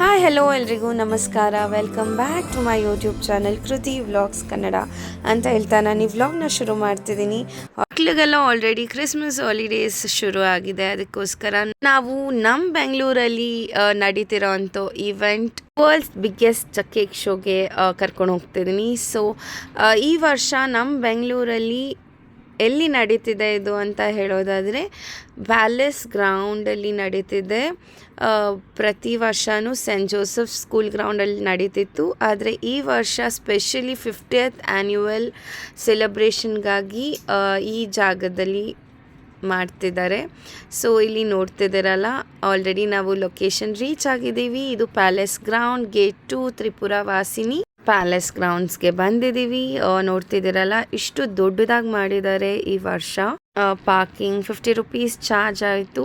Hi hello ಎಲ್ರಿಗೂ ನಮಸ್ಕಾರ. Welcome back to my YouTube channel Kriti vlogs Kannada ಅಂತ ಹೇಳ್ತಾ ನಾನು ಈ ವ್ಲಾಗ್ನ ಶುರು ಮಾಡ್ತಿದ್ದೀನಿ. ಮಕ್ಕಳಿಗೆಲ್ಲ ಆಲ್ರೆಡಿ ಕ್ರಿಸ್ಮಸ್ ಹಾಲಿಡೇಸ್ ಶುರು ಆಗಿದೆ. ಅದಕ್ಕೋಸ್ಕರ ನಾವು ನಮ್ಮ ಬೆಂಗಳೂರಲ್ಲಿ ನಡೀತಿರೋ ಅಂಥ ಈವೆಂಟ್ ವರ್ಲ್ಡ್ಸ್ ಬಿಗ್ಗೆಸ್ಟ್ ಕೇಕ್ ಶೋಗೆ ಕರ್ಕೊಂಡು ಹೋಗ್ತಿದ್ದೀನಿ. ಸೊ ಈ ವರ್ಷ ನಮ್ಮ ಬೆಂಗಳೂರಲ್ಲಿ ಎಲ್ಲಿ ನಡೀತಿದೆ ಇದು ಅಂತ ಹೇಳೋದಾದರೆ ಪ್ಯಾಲೇಸ್ ಗ್ರೌಂಡಲ್ಲಿ ನಡೀತಿದೆ. ಪ್ರತಿ ವರ್ಷವೂ ಸೆಂಟ್ ಜೋಸೆಫ್ ಸ್ಕೂಲ್ ಗ್ರೌಂಡಲ್ಲಿ ನಡೀತಿತ್ತು. ಆದರೆ ಈ ವರ್ಷ ಸ್ಪೆಷಲಿ 50th ಆ್ಯನ್ಯುವಲ್ ಸೆಲೆಬ್ರೇಷನ್ಗಾಗಿ ಈ ಜಾಗದಲ್ಲಿ ಮಾಡ್ತಿದ್ದಾರೆ. ಸೊ ಇಲ್ಲಿ ನೋಡ್ತಿದ್ದೀರಲ್ಲ, ಆಲ್ರೆಡಿ ನಾವು ಲೊಕೇಶನ್ ರೀಚ್ ಆಗಿದ್ದೀವಿ. ಇದು palace ground, gate 2, Tripura Vasini palace ಗ್ರೌಂಡ್ಸ್ಗೆ ಬಂದಿದ್ದೀವಿ. ನೋಡ್ತಿದ್ದೀರಲ್ಲ, ಇಷ್ಟು ದೊಡ್ಡದಾಗಿ ಮಾಡಿದ್ದಾರೆ ಈ ವರ್ಷ. ಪಾರ್ಕಿಂಗ್ 50 ರೂಪೀಸ್ ಚಾರ್ಜ್ ಆಯಿತು.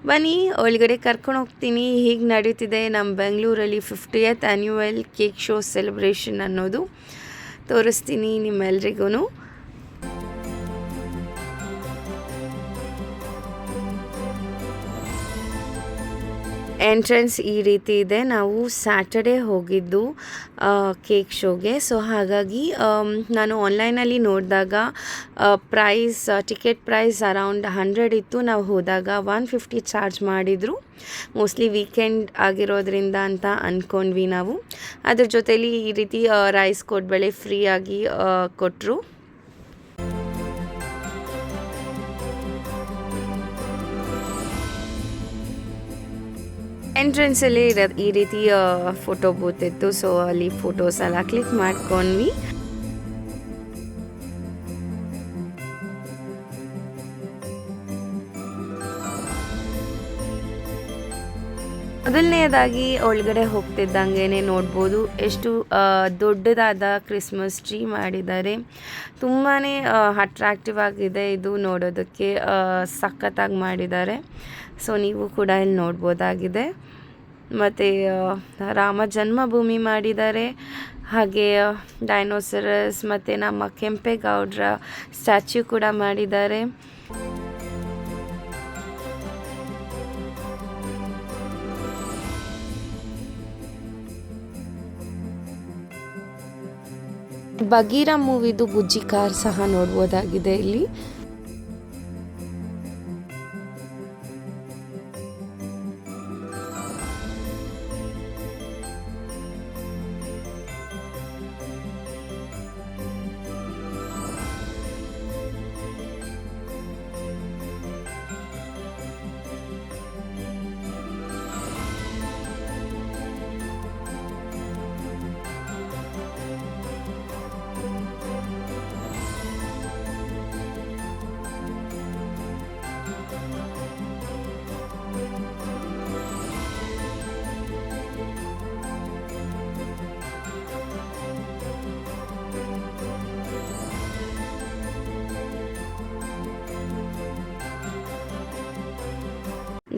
ಬನ್ನಿ ಒಳಗಡೆ ಕರ್ಕೊಂಡು ಹೋಗ್ತೀನಿ. ಹೀಗೆ ನಡೀತಿದೆ ನಮ್ಮ ಬೆಂಗಳೂರಲ್ಲಿ 50th annual cake show celebration ಅನ್ನೋದು ತೋರಿಸ್ತೀನಿ ನಿಮ್ಮೆಲ್ರಿಗೂ. ಎಂಟ್ರೆನ್ಸ್ ಈ ರೀತಿ ಇದೆ. ನಾವು ಸ್ಯಾಟರ್ಡೇ ಹೋಗಿದ್ದು ಕೇಕ್ ಶೋಗೆ. ಸೊ ಹಾಗಾಗಿ ನಾನು ಆನ್ಲೈನಲ್ಲಿ ನೋಡಿದಾಗ ಟಿಕೆಟ್ ಪ್ರೈಸ್ ಅರೌಂಡ್ 100 ಇತ್ತು. ನಾವು ಹೋದಾಗ 150 ಚಾರ್ಜ್ ಮಾಡಿದರು. ಮೋಸ್ಟ್ಲಿ ವೀಕೆಂಡ್ ಆಗಿರೋದ್ರಿಂದ ಅಂತ ಅಂದ್ಕೊಂಡ್ವಿ ನಾವು. ಅದ್ರ ಜೊತೇಲಿ ಈ ರೀತಿ ರೈಸ್ ಕೋಡ್ಬಳೆ ಫ್ರೀಯಾಗಿ ಕೊಟ್ಟರು. ಎಂಟ್ರೆನ್ಸಲ್ಲಿ ಈ ರೀತಿ ಫೋಟೋ ಬೂತ್ ಇತ್ತು. ಸೊ ಅಲ್ಲಿ ಫೋಟೋಸ್ ಎಲ್ಲ ಕ್ಲಿಕ್ ಮಾಡ್ಕೊಂಡ್ವಿ. ಮೊದಲನೇದಾಗಿ ಒಳಗಡೆ ಹೋಗ್ತಿದ್ದಂಗೆ ನೋಡ್ಬೋದು ಎಷ್ಟು ದೊಡ್ಡದಾದ ಕ್ರಿಸ್ಮಸ್ ಟ್ರೀ ಮಾಡಿದ್ದಾರೆ. ತುಂಬಾ ಅಟ್ರಾಕ್ಟಿವ್ ಆಗಿದೆ ಇದು ನೋಡೋದಕ್ಕೆ. ಸಖತ್ತಾಗಿ ಮಾಡಿದ್ದಾರೆ. ಸೊ ನೀವು ಕೂಡ ಇಲ್ಲಿ ನೋಡ್ಬೋದಾಗಿದೆ. ಮತ್ತು ರಾಮ ಜನ್ಮಭೂಮಿ ಮಾಡಿದ್ದಾರೆ. ಹಾಗೆ ಡೈನೋಸರಸ್ ಮತ್ತು ನಮ್ಮ ಕೆಂಪೇಗೌಡರ ಸ್ಟ್ಯಾಚ್ಯೂ ಕೂಡ ಮಾಡಿದ್ದಾರೆ. ಬಗೀರಾ ಮೂವಿದು ಬುಜ್ಜಿ ಕಾರ್ ಸಹ ನೋಡ್ಬೋದಾಗಿದೆ ಇಲ್ಲಿ.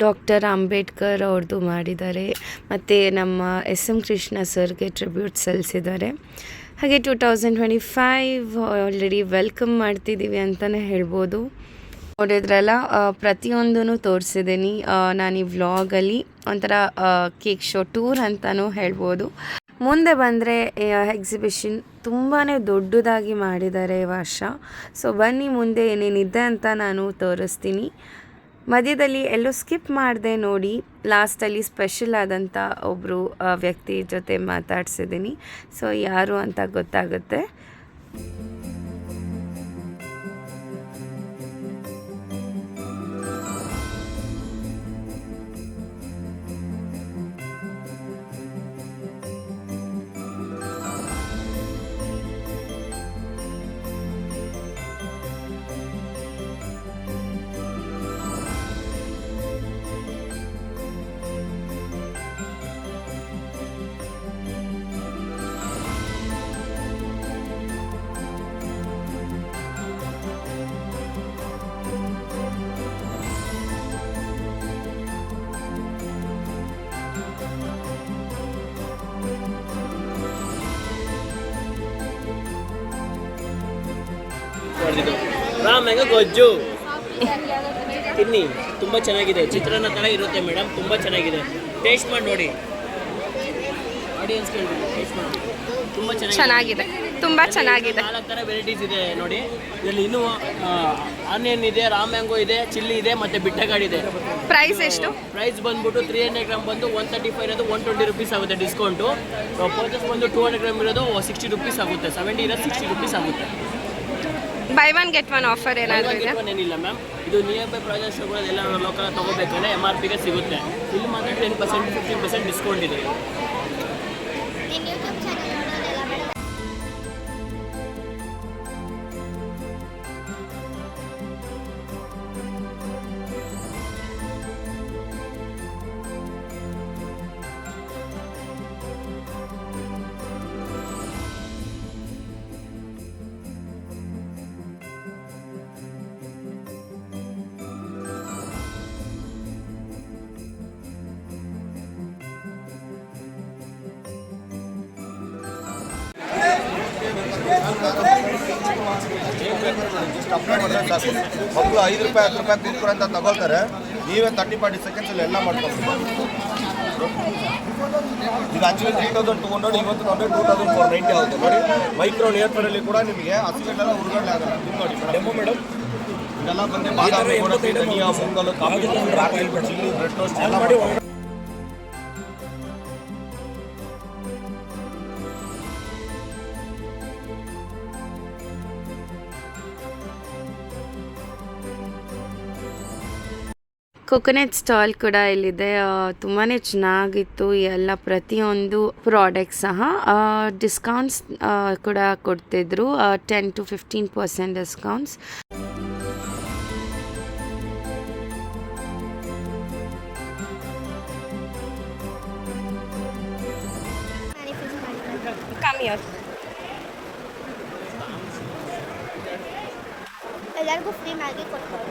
ಡಾಕ್ಟರ್ ಅಂಬೇಡ್ಕರ್ ಅವ್ರದ್ದು ಮಾಡಿದ್ದಾರೆ. ಮತ್ತು ನಮ್ಮ SM ಕೃಷ್ಣ ಸರ್ಗೆ ಟ್ರಿಬ್ಯೂಟ್ ಸಲ್ಲಿಸಿದ್ದಾರೆ. ಹಾಗೆ 2025 ಆಲ್ರೆಡಿ ವೆಲ್ಕಮ್ ಮಾಡ್ತಿದ್ದೀವಿ ಅಂತಲೇ ಹೇಳ್ಬೋದು. ನೋಡಿದ್ರಲ್ಲ, ಪ್ರತಿಯೊಂದೂ ತೋರಿಸಿದ್ದೀನಿ ನಾನು ಈ ವ್ಲಾಗಲ್ಲಿ. ಒಂಥರ ಕೇಕ್ ಶೋ ಟೂರ್ ಅಂತಲೂ ಹೇಳ್ಬೋದು. ಮುಂದೆ ಬಂದರೆ ಎಕ್ಸಿಬಿಷನ್ ತುಂಬಾ ದೊಡ್ಡದಾಗಿ ಮಾಡಿದ್ದಾರೆ ಈ ವರ್ಷ. ಸೊ ಬನ್ನಿ ಮುಂದೆ ಏನೇನಿದೆ ಅಂತ ನಾನು ತೋರಿಸ್ತೀನಿ. ಮಧ್ಯದಲ್ಲಿ ಎಲ್ಲೋ ಸ್ಕಿಪ್ ಮಾಡಿದೆ ನೋಡಿ. ಲಾಸ್ಟಲ್ಲಿ ಸ್ಪೆಷಲ್ ಆದಂಥ ಒಬ್ಬರು ವ್ಯಕ್ತಿ ಜೊತೆ ಮಾತಾಡ್ಸಿದ್ದೀನಿ. ಸೊ ಯಾರು ಅಂತ ಗೊತ್ತಾಗುತ್ತೆ. ಮ್ಯಾಂಗೋ ಗೊಜ್ಜು ತಿನ್ನಿ, ತುಂಬ ಚೆನ್ನಾಗಿದೆ. ಚಿತ್ರಾನ್ನ ಥರ ಇರುತ್ತೆ ಮೇಡಮ್, ತುಂಬ ಚೆನ್ನಾಗಿದೆ. ಟೇಸ್ಟ್ ಮಾಡಿ ನೋಡಿ. ಆಡಿಯನ್ಸ್ ಕೇಳ್ಬಿಟ್ಟು ಟೇಸ್ಟ್ ಮಾಡಿ ತುಂಬ ಚೆನ್ನಾಗಿದೆ, ತುಂಬ ಚೆನ್ನಾಗಿದೆ. 4 ಥರ ವೆರೈಟೀಸ್ ಇದೆ ನೋಡಿ. ಇದರಲ್ಲಿ ಇನ್ನೂ ಆನಿಯನ್ ಇದೆ, ರಾಮ್ ಮ್ಯಾಂಗೋ ಇದೆ, ಚಿಲ್ಲಿ ಇದೆ ಮತ್ತು ಬಿಟ್ಟಗಾಡಿ ಇದೆ. ಪ್ರೈಸ್ ಎಷ್ಟು? ಪ್ರೈಸ್ ಬಂದ್ಬಿಟ್ಟು 300 ಗ್ರಾಮ್ ಬಂದು 135 ಇರೋದು 120 ರುಪೀಸ್ ಆಗುತ್ತೆ ಡಿಸ್ಕೌಂಟು. ಪರ್ಚೇಸ್ ಬಂದು 200 ಗ್ರಾಮ್ ಇರೋದು 60 ರುಪೀಸ್ ಆಗುತ್ತೆ, 70 ಇರೋದು 60 ರುಪೀಸ್ ಆಗುತ್ತೆ. By one get one offer ಏನಾದರೂ ಇದೆ? ಏನಿಲ್ಲ ಮ್ಯಾಮ್, ಇದು ನಿಯರ್ ಬೈ ಪ್ರಾಜೆಕ್ಟ್ಸ್ಗಳೆಲ್ಲ ಲೋಕಲ್ ತೊಗೋಬೇಕಂದ್ರೆ MRPಗೆ ಸಿಗುತ್ತೆ. ಇಲ್ಲಿ ಮಾತ್ರ 10% 15% ಡಿಸ್ಕೌಂಟ್ ಇದೆ. ಅಪ್ಲೋಡ್ ಮಾಡಿದ್ರೆ ಸಾಕು. ಮಕ್ಕಳು 5 ರೂಪಾಯಿ 10 ರೂಪಾಯಿ ಕುರ್ಕುರೆ ಅಂತ ತಗೊಳ್ತಾರೆ, ನೀವೇ 30-40 ಸೆಕೆಂಡ್ಸಲ್ಲಿ ಎಲ್ಲ ಮಾಡ್ಕೊಳ್ತೀವಿ. ಇದು ಆಕ್ಚುಲಿ 3200, ಇವತ್ತು ನೋಡಿ 2490 ಆಗುತ್ತೆ ನೋಡಿ. ಮೈಕ್ರೋ ನಿಯರ್ಫರಲ್ಲಿ ಕೂಡ ನಿಮಗೆ ಹಸಿವೆಲ್ಲ ಉರುಗಡೆ ಆಗಲ್ಲ. ಇದು ನೋಡಿ ಡೆಮೋ ಮೇಡಮ್, ಇದೆಲ್ಲ ಬಂದು ಬಾದಾಮಿ ಗೋಡಂಬಿ, ಧನಿಯಾ, pongal, coffee, chilli, bread toast ಎಲ್ಲ ಮಾಡಿ. ಕೊಕೊನೆಟ್ ಸ್ಟಾಲ್ ಕೂಡ ಇಲ್ಲಿದೆ. ತುಂಬಾ ಚೆನ್ನಾಗಿತ್ತು. ಎಲ್ಲ ಪ್ರತಿಯೊಂದು ಪ್ರಾಡಕ್ಟ್ ಸಹ ಡಿಸ್ಕೌಂಟ್ಸ್ ಕೂಡ ಕೊಡ್ತಿದ್ರು, 10 to 15% ಡಿಸ್ಕೌಂಟ್ಸ್. ಎಲ್ಲರಿಗೂ ಫ್ರೀ ಮ್ಯಾಗಿ ಕೊಡ್ತಾರೆ.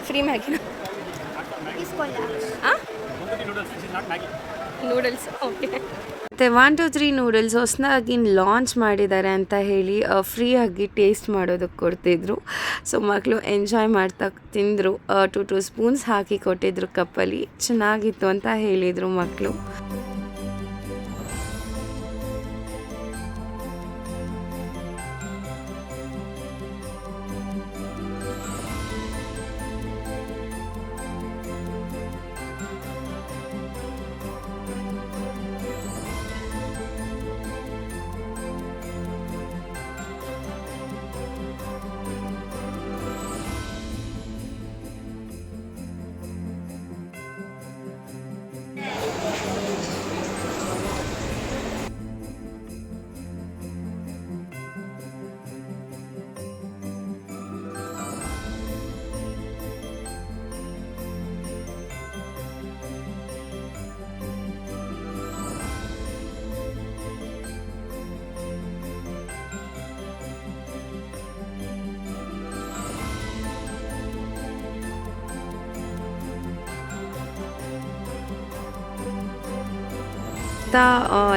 ಫ್ರೀ ಮ್ಯಾಗಿನ ನೂಡಲ್ಸ್. ಓಕೆ. ಮತ್ತು 1 2 3 ನೂಡಲ್ಸ್ ಹೊಸದಾಗಿ ಲಾಂಚ್ ಮಾಡಿದ್ದಾರೆ ಅಂತ ಹೇಳಿ ಫ್ರೀಯಾಗಿ ಟೇಸ್ಟ್ ಮಾಡೋದಕ್ಕೆ ಕೊಡ್ತಿದ್ರು. ಸೊ ಮಕ್ಕಳು ಎಂಜಾಯ್ ಮಾಡ್ತಾ ತಿಂದರು. 2 ಸ್ಪೂನ್ಸ್ ಹಾಕಿ ಕೊಟ್ಟಿದ್ರು ಕಪ್ಪಲ್ಲಿ. ಚೆನ್ನಾಗಿತ್ತು ಅಂತ ಹೇಳಿದರು ಮಕ್ಕಳು.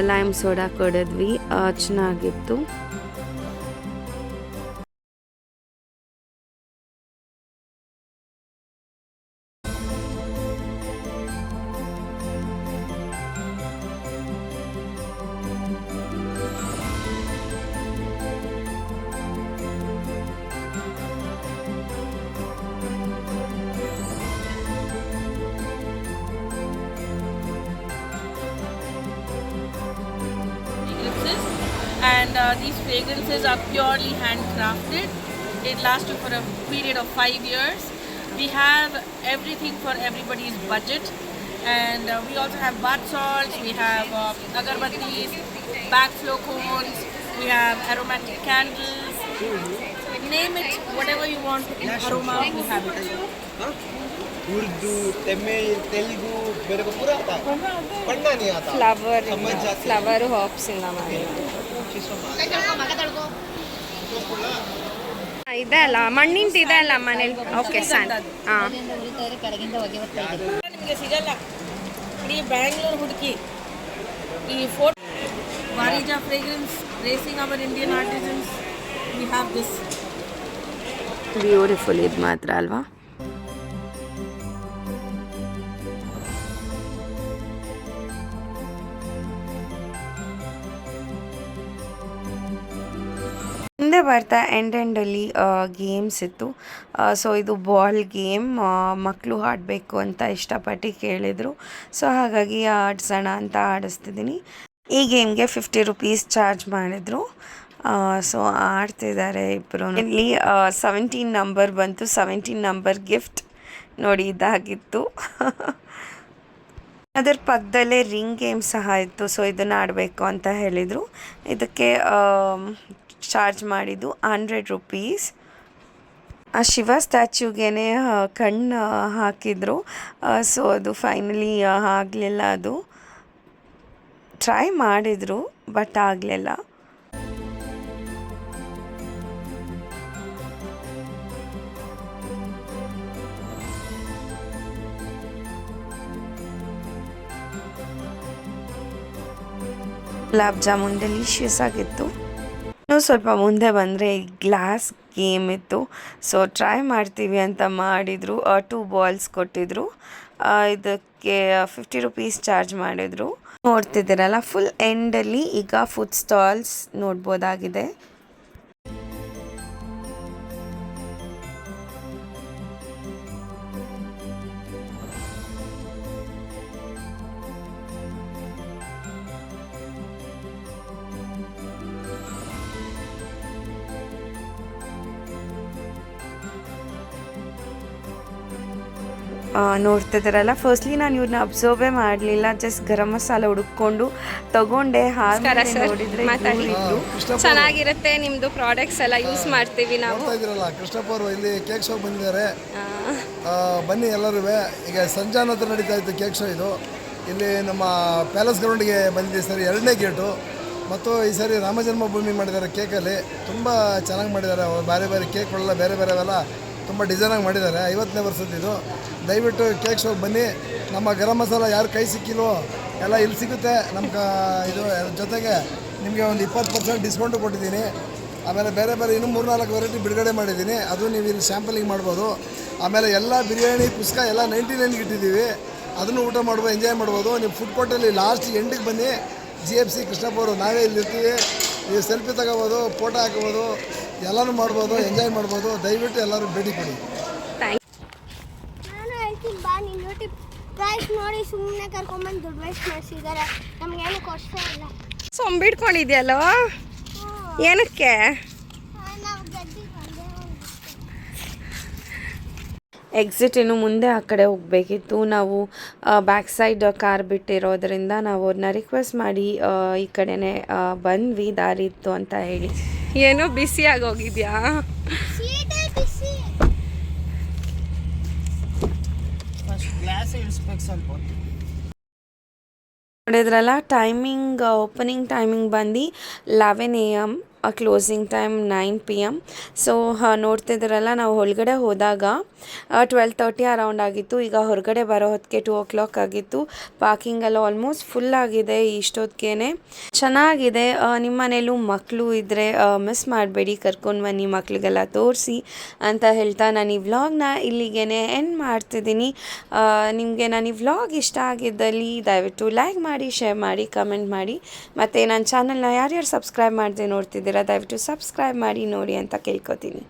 ಲೈಮ್ ಸೋಡಾ ಕೊಡಿದ್ವಿ, ಚೆನ್ನಾಗಿತ್ತು. And these fragrances are purely handcrafted. It lasts you for a period of 5 years. We have everything for everybody's budget, and we also have bath salts, we have agarbattis, backflow cones, we have aromatic candles. Name it, whatever you want in aroma, we have it. Urdu, Tamil, Telugu मेरे को पूरा आता है, पढ़ना नहीं आता. Flower hops ಇಂದ ಮಾಡಿ ಇದೆ ಅಲ್ಲ, ಮಣ್ಣಿಂದ ಇದೆ ಅಲ್ಲ ಮನೇಲಿ. Okay sand. ಹಾಂ, ನಿಮಗೆ ಸಿಗಲ್ಲ. ಇಡೀ ಬ್ಯಾಂಗ್ಳೂರ್ ಹುಡುಕಿ ಈ fort Varija fragrance racing our Indian artisans, we have this. Beautiful ಇದು ಮಾತ್ರ ಅಲ್ವಾ. ಹಿಂದೆ ಬರ್ತಾ ಎಂಡಲ್ಲಿ ಗೇಮ್ಸ್ ಇತ್ತು. ಸೊ ಇದು ಬಾಲ್ ಗೇಮ್, ಮಕ್ಕಳು ಆಡಬೇಕು ಅಂತ ಇಷ್ಟಪಟ್ಟು ಕೇಳಿದರು. ಸೊ ಹಾಗಾಗಿ ಆಡಿಸೋಣ ಅಂತ ಆಡಿಸ್ತಿದ್ದೀನಿ. ಈ ಗೇಮ್ಗೆ 50 rupees ಚಾರ್ಜ್ ಮಾಡಿದರು. ಸೊ ಆಡ್ತಿದ್ದಾರೆ ಇಬ್ಬರು. ಇಲ್ಲಿ 17 ನಂಬರ್ ಬಂತು. 17 ನಂಬರ್ ಗಿಫ್ಟ್ ನೋಡಿ ಇದಾಗಿತ್ತು. ಅದರ ಪಕ್ಕದಲ್ಲೇ ರಿಂಗ್ ಗೇಮ್ ಸಹ ಇತ್ತು. ಸೊ ಇದನ್ನು ಆಡಬೇಕು ಅಂತ ಹೇಳಿದರು. ಇದಕ್ಕೆ ಚಾರ್ಜ್ ಮಾಡಿದ್ದು 100 rupees. ಆ ಶಿವ ಸ್ಟ್ಯಾಚ್ಯೂಗೆ ಕಣ್ಣು ಹಾಕಿದರು. ಸೊ ಅದು ಫೈನಲಿ ಆಗಲಿಲ್ಲ. ಅದು ಟ್ರೈ ಮಾಡಿದರು ಬಟ್ ಆಗಲಿಲ್ಲ. ಗುಲಾಬ್ ಜಾಮೂನ್ ಡೆಲಿಷಿಯಸ್ ಆಗಿತ್ತು. ಇನ್ನೂ ಸ್ವಲ್ಪ ಮುಂದೆ ಬಂದರೆ ಗ್ಲಾಸ್ ಗೇಮ್ ಇತ್ತು. ಸೊ ಟ್ರೈ ಮಾಡ್ತೀವಿ ಅಂತ ಮಾಡಿದರು. 2 balls ಕೊಟ್ಟಿದ್ರು. ಇದಕ್ಕೆ 50 rupees ಚಾರ್ಜ್ ಮಾಡಿದರು. ನೋಡ್ತಿದ್ದೀರಲ್ಲ, ಫುಲ್ ಎಂಡಲ್ಲಿ ಈಗ ಫುಡ್ ಸ್ಟಾಲ್ಸ್ ನೋಡ್ಬೋದಾಗಿದೆ. ನೋಡ್ತಿದ್ದೀರಲ್ಲ, ಫಸ್ಟ್ಲಿ ನಾನು ಇವ್ರನ್ನ ಅಬ್ಸರ್ವೇ ಮಾಡಲಿಲ್ಲ. ಜಸ್ಟ್ ಗರಂ ಮಸಾಲ ಹುಡುಕೊಂಡು ತಗೊಂಡೆ. ನೋಡಿದ್ರೆ ಚೆನ್ನಾಗಿರುತ್ತೆ ನಿಮ್ಮದು ಪ್ರಾಡಕ್ಟ್ಸ್ ಎಲ್ಲ ಯೂಸ್ ಮಾಡ್ತೀವಿ ನಾವು. ಇದ್ದೀರಲ್ಲ, ಕೃಷ್ಣಪ್ಪ ಅವರು ಇಲ್ಲಿ ಕೇಕ್ ಶೋ ಬಂದಿದ್ದಾರೆ. ಬನ್ನಿ ಎಲ್ಲರೂ. ಈಗ ಸಂಜಾನ ಹತ್ರ ನಡೀತಾ ಇತ್ತು ಕೇಕ್ ಶೋ. ಇದು ಇಲ್ಲಿ ನಮ್ಮ ಪ್ಯಾಲೇಸ್ ಗ್ರೌಂಡ್ಗೆ ಬಂದಿದೆ ಸರಿ, 2ನೇ ಗೇಟು. ಮತ್ತು ಈ ಸರಿ ರಾಮ ಜನ್ಮಭೂಮಿ ಮಾಡಿದ್ದಾರೆ ಕೇಕಲ್ಲಿ. ತುಂಬ ಚೆನ್ನಾಗಿ ಮಾಡಿದ್ದಾರೆ. ಬೇರೆ ಬೇರೆ ಕೇಕ್ಗಳೆಲ್ಲ ಬೇರೆ ಬೇರೆವೆಲ್ಲ ತುಂಬ ಡಿಸೈನಾಗಿ ಮಾಡಿದ್ದಾರೆ. 50ನೇ ವರ್ಷದ್ದು. ದಯವಿಟ್ಟು ಕೇಕ್ ಶೋಗೆ ಬನ್ನಿ. ನಮ್ಮ ಗರಂ ಮಸಾಲ ಯಾರು ಕೈ ಸಿಕ್ಕಿಲ್ವೋ ಎಲ್ಲ ಇಲ್ಲಿ ಸಿಗುತ್ತೆ. ಇದು ಜೊತೆಗೆ ನಿಮಗೆ ಒಂದು 20% ಡಿಸ್ಕೌಂಟು ಕೊಟ್ಟಿದ್ದೀನಿ. ಆಮೇಲೆ ಬೇರೆ ಬೇರೆ ಇನ್ನೂ 3-4 ವೆರೈಟಿ ಬಿಡುಗಡೆ ಮಾಡಿದ್ದೀನಿ. ಅದು ನೀವು ಇಲ್ಲಿ ಸ್ಯಾಂಪಲಿಂಗ್ ಮಾಡ್ಬೋದು. ಆಮೇಲೆ ಎಲ್ಲ ಬಿರಿಯಾನಿ ಪುಸ್ಕ ಎಲ್ಲ 99ಗೆ ಇಟ್ಟಿದ್ದೀವಿ. ಅದನ್ನು ಊಟ ಮಾಡ್ಬೋದು, ಎಂಜಾಯ್ ಮಾಡ್ಬೋದು. ನೀವು ಫುಡ್ ಕೋರ್ಟಲ್ಲಿ ಲಾಸ್ಟ್ ಎಂಡಿಗೆ ಬನ್ನಿ. GFC ಕೃಷ್ಣಪ್ಪ ಅವರು ನಾವೇ ಇಲ್ಲಿ ಇರ್ತೀವಿ. ನೀವು ಸೆಲ್ಫಿ ತಗೋಬೋದು, ಫೋಟೋ ಹಾಕ್ಬೋದು, ಎಲ್ಲನೂ ಮಾಡ್ಬೋದು, ಎಂಜಾಯ್ ಮಾಡ್ಬೋದು. ದಯವಿಟ್ಟು ಎಲ್ಲರೂ ಭೇಟಿ ಕೊಡಿ. ನಾನು ಹೇಳ್ತೀನಿ ಬಾ, ನೀನು ಯೂಟ್ಯೂಬ್ ಪ್ರೈಸ್ ನೋಡಿ ಸುಮ್ಮನೆ ಕರ್ಕೊಂಬಂದು ದುಡ್ಡು ವೇಸ್ಟ್ ಮಾಡಿಸಿದ್ದಾರೆ. ನಮಗೇನು ಕೊಡ್ತಾ ಇಲ್ಲ. ಸೊಂಬಿಡ್ಕೊಂಡಿದ್ಯಲ್ಲೋ, ಏನಕ್ಕೆ? ನಾವು ಗದ್ದಿ ಬಂದೆ. ಎಕ್ಸಿಟ್ ಇನ್ನು ಮುಂದೆ ಆ ಕಡೆ ಹೋಗಬೇಕಿತ್ತು. ನಾವು ಬ್ಯಾಕ್ ಸೈಡ್ ಕಾರ್ ಬಿಟ್ಟಿರೋದ್ರಿಂದ ನಾವು ಅವ್ರನ್ನ ರಿಕ್ವೆಸ್ಟ್ ಮಾಡಿ ಈ ಕಡೆನೇ ಬಂದ್ವಿ, ದಾರಿ ಇತ್ತು ಅಂತ ಹೇಳಿ. ಏನೋ ಬಿಸಿಯಾಗಿ ಹೋಗಿದ್ಯಾ? ಸೀಟೇ ಬಿಸಿ. ಗ್ಲಾಸ್ ಇಳಿಸ್ಬೇಕು ಸ್ವಲ್ಪ. ನೋಡಿದ್ರಲ್ಲ, ಟೈಮಿಂಗ್ ಓಪನಿಂಗ್ ಟೈಮಿಂಗ್ ಬಂದು 11 AM, closing time 9 PM. So ನೋಡ್ತಿದ್ದೀರಲ್ಲ, ನಾವು ಒಳಗಡೆ ಹೋದಾಗ 12:30 ಅರೌಂಡ್ ಆಗಿತ್ತು. ಈಗ ಹೊರಗಡೆ ಬರೋ ಹೊತ್ತಿಗೆ 2 o'clock ಆಗಿತ್ತು. ಪಾರ್ಕಿಂಗ್ ಎಲ್ಲ ಆಲ್ಮೋಸ್ಟ್ ಫುಲ್ ಆಗಿದೆ ಇಷ್ಟೊತ್ತಿಗೆ. ಚೆನ್ನಾಗಿದೆ. ನಿಮ್ಮ ಮನೇಲೂ ಮಕ್ಕಳು ಇದ್ದರೆ ಮಿಸ್ ಮಾಡಬೇಡಿ, ಕರ್ಕೊಂಡು ಬನ್ನಿ, ಮಕ್ಕಳಿಗೆಲ್ಲ ತೋರಿಸಿ ಅಂತ ಹೇಳ್ತಾ ನಾನು ಈ ವ್ಲಾಗ್ನ ಇಲ್ಲಿಗೆ ಎಂಡ್ ಮಾಡ್ತಿದ್ದೀನಿ. ನಿಮಗೆ ನಾನು ಈ ವ್ಲಾಗ್ ಇಷ್ಟ ಆಗಿದ್ದಲ್ಲಿ ದಯವಿಟ್ಟು ಲೈಕ್ ಮಾಡಿ, ಶೇರ್ ಮಾಡಿ, ಕಮೆಂಟ್ ಮಾಡಿ. ಮತ್ತು ನನ್ನ ಚಾನಲ್ನ ಯಾರ್ಯಾರು ಸಬ್ಸ್ಕ್ರೈಬ್ ಮಾಡದೆ ನೋಡ್ತಿದ್ದೀರಾ ದಯವಿಟ್ಟು ಸಬ್ಸ್ಕ್ರೈಬ್ ಮಾಡಿ ನೋಡಿ ಅಂತ ಕೇಳ್ಕೊತೀನಿ.